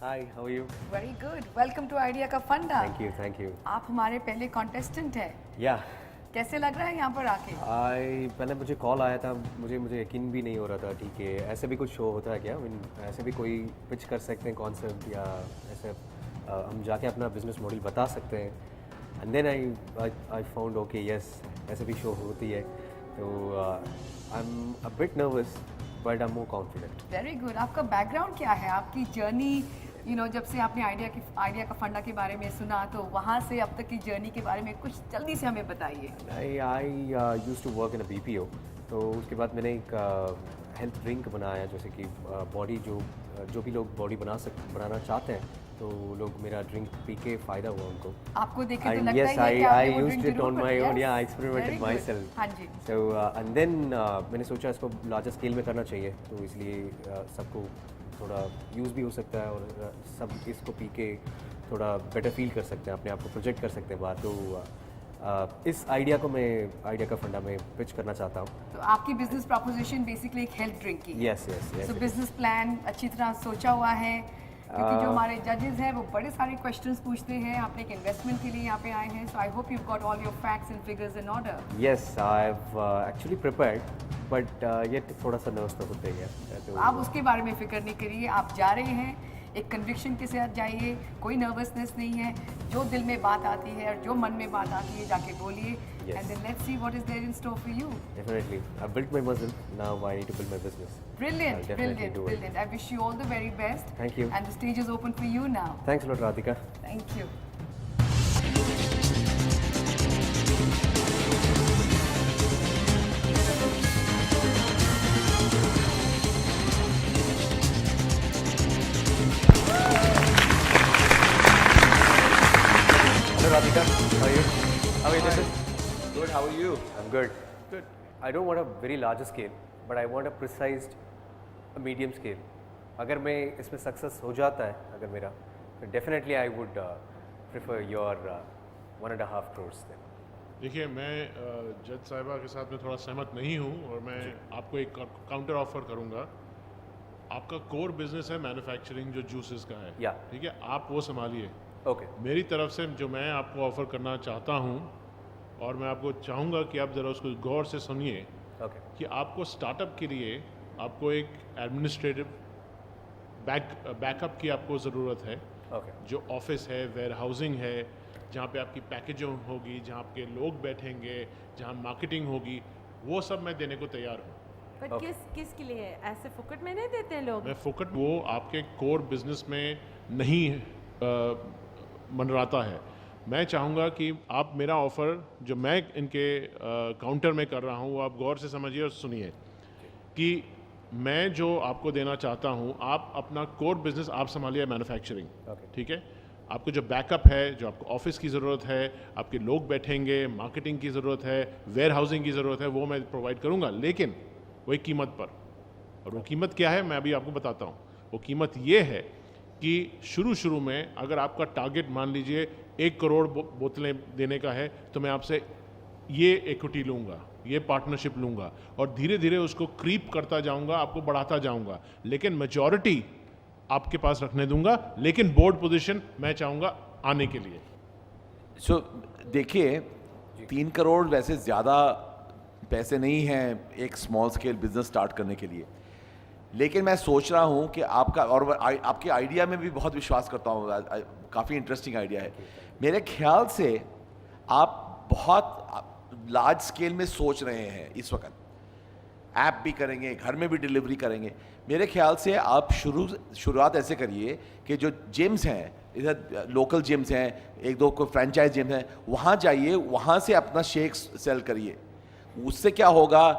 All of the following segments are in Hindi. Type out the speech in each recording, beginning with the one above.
Hi, how are you? Very good, welcome to idea का फंडा। Thank you. आप हमारे पहले कॉन्टेस्टेंट हैं। Yeah, कैसे लग रहा है यहाँ पर आके? पहले मुझे कॉल आया था, मुझे यकीन भी नहीं हो रहा था, ठीक है, ऐसे भी कुछ शो होता है क्या? ऐसे भी कोई पिच कर सकते हैं कॉन्सेप्ट या ऐसे हम जाके अपना बिजनेस मॉडल बता सकते हैं। And then I found okay yes, ऐसे भी शो होती है। तो I am a bit nervous but I am more confident. Very good. आपका बैकग्राउंड क्या है? आपकी जर्नी जब से आपने आइडिया का फंडा के बारे में सुना, तो वहाँ से अब तक की जर्नी के बारे में कुछ जल्दी से हमें बताइए। I use to work in a BPO। तो उसके बाद मैंने एक हेल्थ ड्रिंक बनाया, जैसे कि बॉडी जो भी लोग बॉडी बनाना चाहते हैं, तो लोग मेरा ड्रिंक पी के फ़ायदा हुआ उनको। आपको देख के तो And लगता yes, ही है कि आपने I वो used drink it on जरूर my बनाई। own. Yeah, I Yes, experimented very good। myself. हाँ जी। So and then मैंने सोचा इसको लार्जर स्केल में करना चाहिए, तो इसलिए सबको थोड़ा यूज़ भी हो सकता है और सब इसको पी के थोड़ा बेटर फील कर सकते हैं, अपने आप को प्रोजेक्ट कर सकते हैं बाहर। तो इस आइडिया को मैं आइडिया का फंडा में पिच करना चाहता हूँ। तो आपकी बिजनेस प्रपोजिशन बेसिकली एक हेल्थ ड्रिंक की। Yes yes yes. सो बिजनेस प्लान अच्छी तरह सोचा हुआ है, क्योंकि जो हमारे जजेस हैं वो बड़े सारे क्वेश्चंस पूछते हैं। आपने एक इन्वेस्टमेंट के लिए यहाँ पे आए हैं, so I hope you got all your facts and figures in order. Yes, I have actually prepared, but ये थोड़ा सा नर्वस तो होता ही है। तो आप उसके बारे में फिक्र नहीं करिए, आप जा रहे हैं एक कन्विक्शन के साथ जाइए, कोई नर्वसनेस नहीं है। जो दिल में बात आती है और जो मन में बात आती है जाके बोलिए, and then let's see what is there in store for you. Definitely. I built my muscle. Now I need to build my business. Brilliant, I'll definitely brilliant, do it. brilliant. I wish you all the very best. Thank you. And the stage is open for you now. Thanks a lot, Radhika. Thank you. Hello, Radhika. How are you? How are you doing? Good, how are you? I'm good. Good. I don't want a very larger scale, but I want a precise, a medium scale. अगर मैं इसमें सक्सेस हो जाता है, अगर मेरा, तो definitely I would prefer your 1.5 crores then. देखिए, मैं जज साहिबा के साथ में थोड़ा सहमत नहीं हूँ और मैं आपको एक काउंटर ऑफर करूँगा। आपका कोर बिजनेस है मैन्युफैक्चरिंग, जो जूसेस का है, Yeah. ठीक है, आप वो संभालिए। Okay. मेरी तरफ से जो मैं आपको ऑफ़र करना चाहता हूँ, और मैं आपको चाहूँगा कि आप ज़रा उसको गौर से सुनिए, Okay. कि आपको स्टार्टअप के लिए आपको एक एडमिनिस्ट्रेटिव बैकअप की आपको ज़रूरत है। Okay. जो ऑफिस है, वेयर हाउसिंग है, जहाँ पे आपकी पैकेजिंग होगी, जहाँ आपके लोग बैठेंगे, जहाँ मार्केटिंग होगी, वो सब मैं देने को तैयार हूँ। पर किस के लिए? ऐसे फुकट में नहीं देते हैं लोग। मैं फोकट वो आपके कोर बिजनेस में नहीं मनराता है। मैं चाहूँगा कि आप मेरा ऑफ़र जो मैं इनके काउंटर में कर रहा हूँ, वो आप गौर से समझिए और सुनिए कि मैं जो आपको देना चाहता हूँ, आप अपना कोर बिजनेस आप संभालिए मैन्युफैक्चरिंग, Okay. ठीक है। आपको जो बैकअप है, जो आपको ऑफिस की ज़रूरत है, आपके लोग बैठेंगे, मार्केटिंग की ज़रूरत है, वेयर हाउसिंग की ज़रूरत है, वो मैं प्रोवाइड करूँगा, लेकिन वही कीमत पर। और वो कीमत क्या है, मैं अभी आपको बताता हूँ। वो कीमत ये है कि शुरू में अगर आपका टारगेट मान लीजिए 1 करोड़ बोतलें देने का है, तो मैं आपसे ये इक्विटी लूँगा, ये पार्टनरशिप लूँगा, और धीरे धीरे उसको क्रीप करता जाऊँगा, आपको बढ़ाता जाऊँगा, लेकिन मेजॉरिटी आपके पास रखने दूंगा, लेकिन बोर्ड पोजीशन मैं चाहूँगा आने के लिए। सो देखिए, 3 करोड़ वैसे ज़्यादा पैसे नहीं हैं एक स्मॉल स्केल बिजनेस स्टार्ट करने के लिए, लेकिन मैं सोच रहा हूँ कि आपका और आपके आइडिया में भी बहुत विश्वास करता हूँ। काफ़ी इंटरेस्टिंग आइडिया है। मेरे ख्याल से आप बहुत लार्ज स्केल में सोच रहे हैं इस वक्त। ऐप भी करेंगे, घर में भी डिलीवरी करेंगे। मेरे ख्याल से आप शुरुआत ऐसे करिए कि जो जिम्स हैं, इधर लोकल जिम्स हैं, 1-2 को फ्रेंचाइज जिम हैं, वहाँ जाइए, वहाँ से अपना शेक सेल करिए। उससे क्या होगा,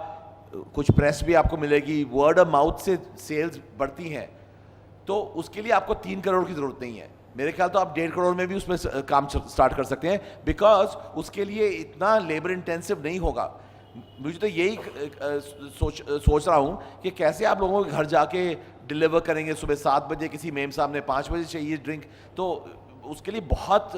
कुछ प्रेस भी आपको मिलेगी, वर्ड ऑफ माउथ से सेल्स बढ़ती हैं। तो उसके लिए आपको 3 करोड़ की ज़रूरत नहीं है। मेरे ख्याल तो आप 1.5 करोड़ में भी उसमें काम स्टार्ट कर सकते हैं, बिकॉज उसके लिए इतना लेबर इंटेंसिव नहीं होगा। मुझे तो यही सोच रहा हूँ कि कैसे आप लोगों के घर जाके डिलीवर करेंगे। सुबह 7 बजे किसी मेम साहब ने 5 बजे चाहिए ड्रिंक, तो उसके लिए बहुत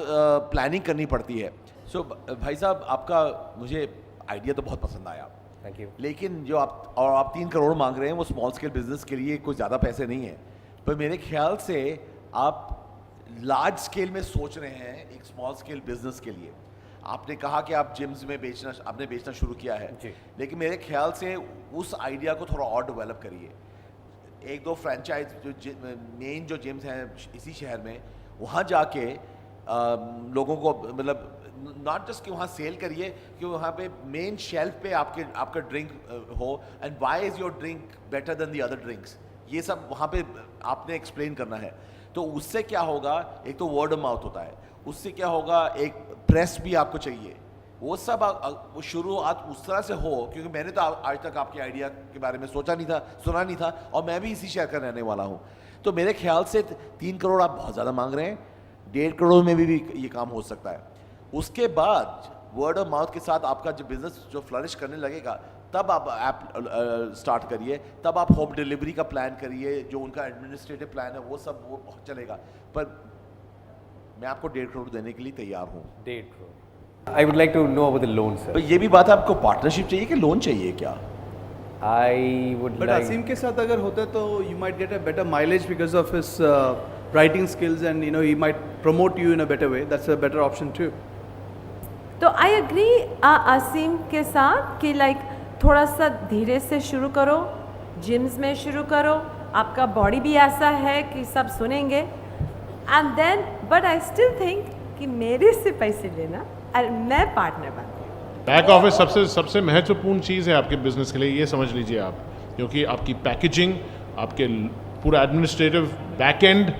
प्लानिंग करनी पड़ती है। सो भाई साहब, आपका मुझे आइडिया तो बहुत पसंद आया, थैंक यू। लेकिन जो आप 3 करोड़ मांग रहे हैं वो स्मॉल स्केल बिजनेस के लिए कोई ज़्यादा पैसे नहीं है। पर मेरे ख्याल से आप लार्ज स्केल में सोच रहे हैं एक स्मॉल स्केल बिजनेस के लिए, आपने कहा कि आप जिम्स में आपने बेचना शुरू किया है, लेकिन मेरे ख्याल से उस आइडिया को थोड़ा और डेवलप करिए। एक दो फ्रेंचाइज जो मेन जो जिम्स हैं इसी शहर में, वहाँ जाके लोगों को मतलब नॉट जस्ट कि वहाँ सेल करिए, कि वहाँ पे मेन शेल्फ पे आपका ड्रिंक हो, and why is your drink better than the other drinks, ये सब वहाँ पे आपने एक्सप्लेन करना है। तो उससे क्या होगा, एक तो वर्ड ऑफ माउथ होता है, उससे क्या होगा, एक प्रेस भी आपको चाहिए, वो सब वो शुरुआत उस तरह से हो, क्योंकि मैंने तो आज तक आपके आइडिया के बारे में सोचा नहीं था, सुना नहीं था, और मैं भी इसी शहर का रहने वाला हूँ। तो मेरे ख्याल से 3 करोड़ आप बहुत ज़्यादा मांग रहे हैं, 1.5 करोड़ में भी ये काम हो सकता है। उसके बाद वर्ड ऑफ माउथ के साथ आपका जो बिजनेस जो फ्लरिश करने लगेगा, तब आप ऐप स्टार्ट करिए, तब आप होम डिलीवरी का प्लान करिए, जो उनका एडमिनिस्ट्रेटिव प्लान है वो सब वो चलेगा। पर मैं आपको 1.5 करोड़ देने के लिए तैयार हूँ। 1.5 crore. I would like to know about the loan पर सर। ये भी बात है, आपको पार्टनरशिप चाहिए कि लोन चाहिए क्या? I would But like Asim के साथ अगर होता तो you might get a better mileage because of his writing skills, and you know he might promote you in a better way. That's a better option too. तो आई एग्री असीम के साथ कि लाइक थोड़ा सा धीरे से शुरू करो, जिम्स में शुरू करो, आपका बॉडी भी ऐसा है कि सब सुनेंगे, and then but I still think कि मेरे से पैसे लेना और मैं पार्टनर बन। बैक ऑफिस सबसे महत्वपूर्ण चीज़ है आपके बिजनेस के लिए, ये समझ लीजिए आप, क्योंकि आपकी पैकेजिंग, आपके पूरा एडमिनिस्ट्रेटिव बैक एंड,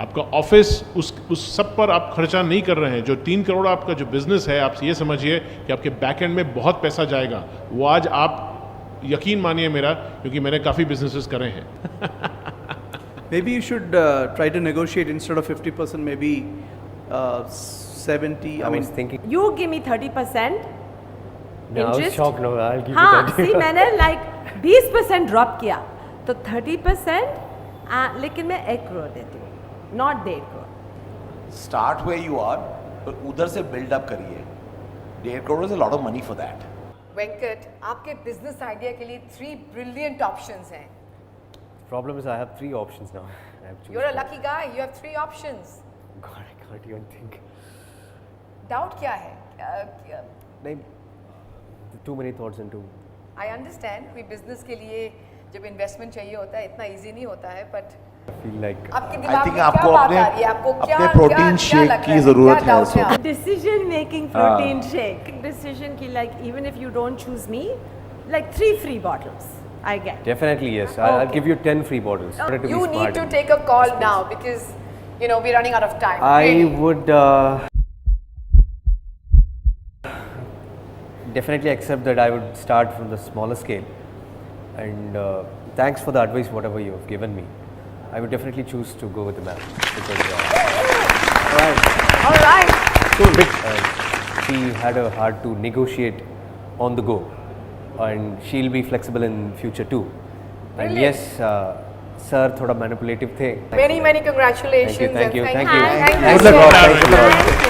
आपका ऑफिस, उस सब पर आप खर्चा नहीं कर रहे हैं। जो 3 करोड़ आपका जो बिजनेस है, आप ये समझिए कि आपके बैक एंड में बहुत पैसा जाएगा। वो आज आप यकीन मानिए मेरा, क्योंकि मैंने काफ़ी बिजनेसेस करे हैं। Maybe you should try to negotiate instead of 50%, maybe 70. I I mean, was thinking you give me 30%। no, I was Interest? shocked, no, I'll give you हाँ, 30. सी मैंने लाइक 20% ड्रॉप किया, तो 30%, लेकिन मैं 1 करोड़ देती हूँ, not 1.5 crore. Start where you are, पर उधर से बिल्डअप करिए। 1.5 crore is a lot of money for that. Venkat, आपके बिजनेस आइडिया के लिए 3 ब्रिलियंट ऑप्शंस हैं। Problem is I have 3 options now. I have to choose You're a one. lucky guy, you have 3 options. God, I can't even think. Doubt क्या है? नहीं, too many thoughts into. I understand कोई बिजनेस के लिए जब इन्वेस्टमेंट चाहिए होता है, इतना इजी नहीं होता है, बट I feel like आपके I दिमाग think में क्या आपको बात अपने- आ रही है? आपको क्या अपने क्या प्रोटीन क्या शेक लग की रहा है? जरूरत क्या है doubt इस वक्त। आप- decision making protein shake decision की like even if you don't choose me like 3 free bottles I get। definitely yes. I'll Okay. give you 10 free bottles. Try to be You smart need to in- take a call now because you know we're running out of time. I Really. would definitely accept that I would start from the smaller scale, and thanks for the advice whatever you have given me. I would definitely choose to go with the ma'am because All right. she had a heart to negotiate on the go, and she'll be flexible in future too. And Brilliant. yes, sir थोड़ा manipulative थे. Many congratulations. Thank you, and thank you. Thank Good you luck, so Rob. much. Thank you.